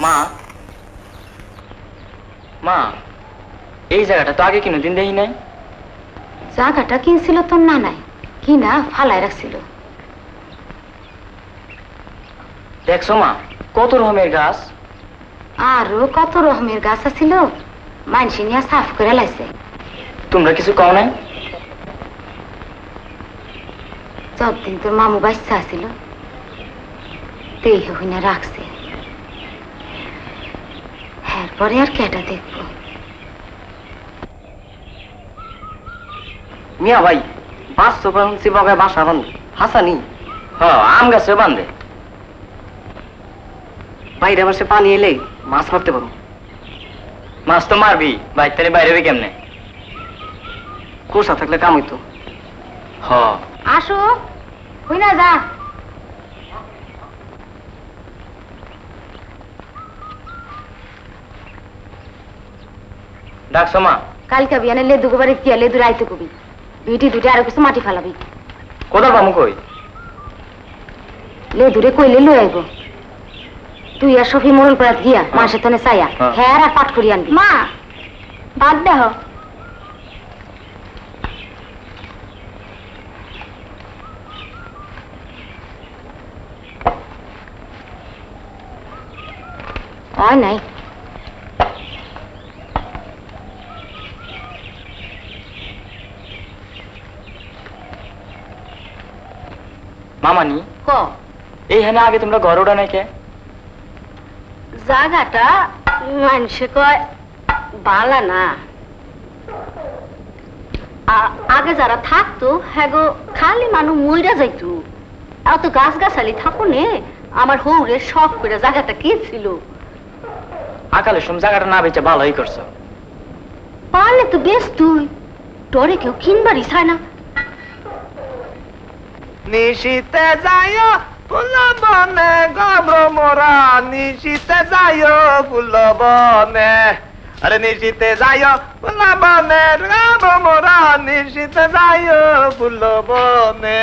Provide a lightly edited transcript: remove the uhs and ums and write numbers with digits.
মা মা এই জায়গাটা তো আগে কোনোদিন দেখি নাই। জায়গাটা কিনছিল তোর নানাই, কিনা ফালাই রাখছিল। দেখছো মা কত রকমের গাছ, আরো কত রকমের গাছ আছিল, মানুষ নিয়ে সাফ করে লাইছে। তোমরা কিছু কও নাই? যতদিন তোর মামু বাচ্চা আছিল তেই হইনা রাখছে, এরপরে আর কেটা দেখবো। মিয়া ভাই বাস শুনছি বাগায় বাসা বান্ধে হাসানি। হ্যাঁ আম গাছে বান্ধে। বাইরে বসে পানি এলে মাছ মারতে পারো। মাছ তো মারবি, বাইরে বাইরে কেমনে? কোষা থাকলে কাম হইতো। হ আসো হইনা যা। ডাকছো মা? কালকে বিয়ানে লেদু গোবারে গিয়া লেদু রাইতে কবি, বিটি দুটি আরো কিছু মাটি ফালাবি। কোথাও পামু কই? লেদুরে কইলে লই আইব। তুই আর সফি মরল পাড়াত গিয়া মাসে তনে চাইয়া হ্যাঁ আর পাঠ করি আনবি। মা বাদ দেহ। হয় নাই মামানি ক এইখানে আগে তোমরা ঘর ওঠা নাই কে? জায়গাটা মানুষে কয় বালা না, আগে যারা থাকতো হ্যাঁ গো খালি মানুষ মইরা যাইতো। এত গাছ গাছালি থাকো নে, আমার হৌরে শখ করে জায়গাটা কে ছিল। আকালে সব জায়গাটা না বেচে ভালোই করছো। পারলে তো বেশ, তুই ডরে কেউ কিনবারই চায় না। নিশিতে যায় ফুল বনে গব্র মোরা, নিশিতে যায় ফুল বনে, আরে নিশিতে যায় ফুল বনে গব্র মোরা, নিশিতে যায় ফুল বনে।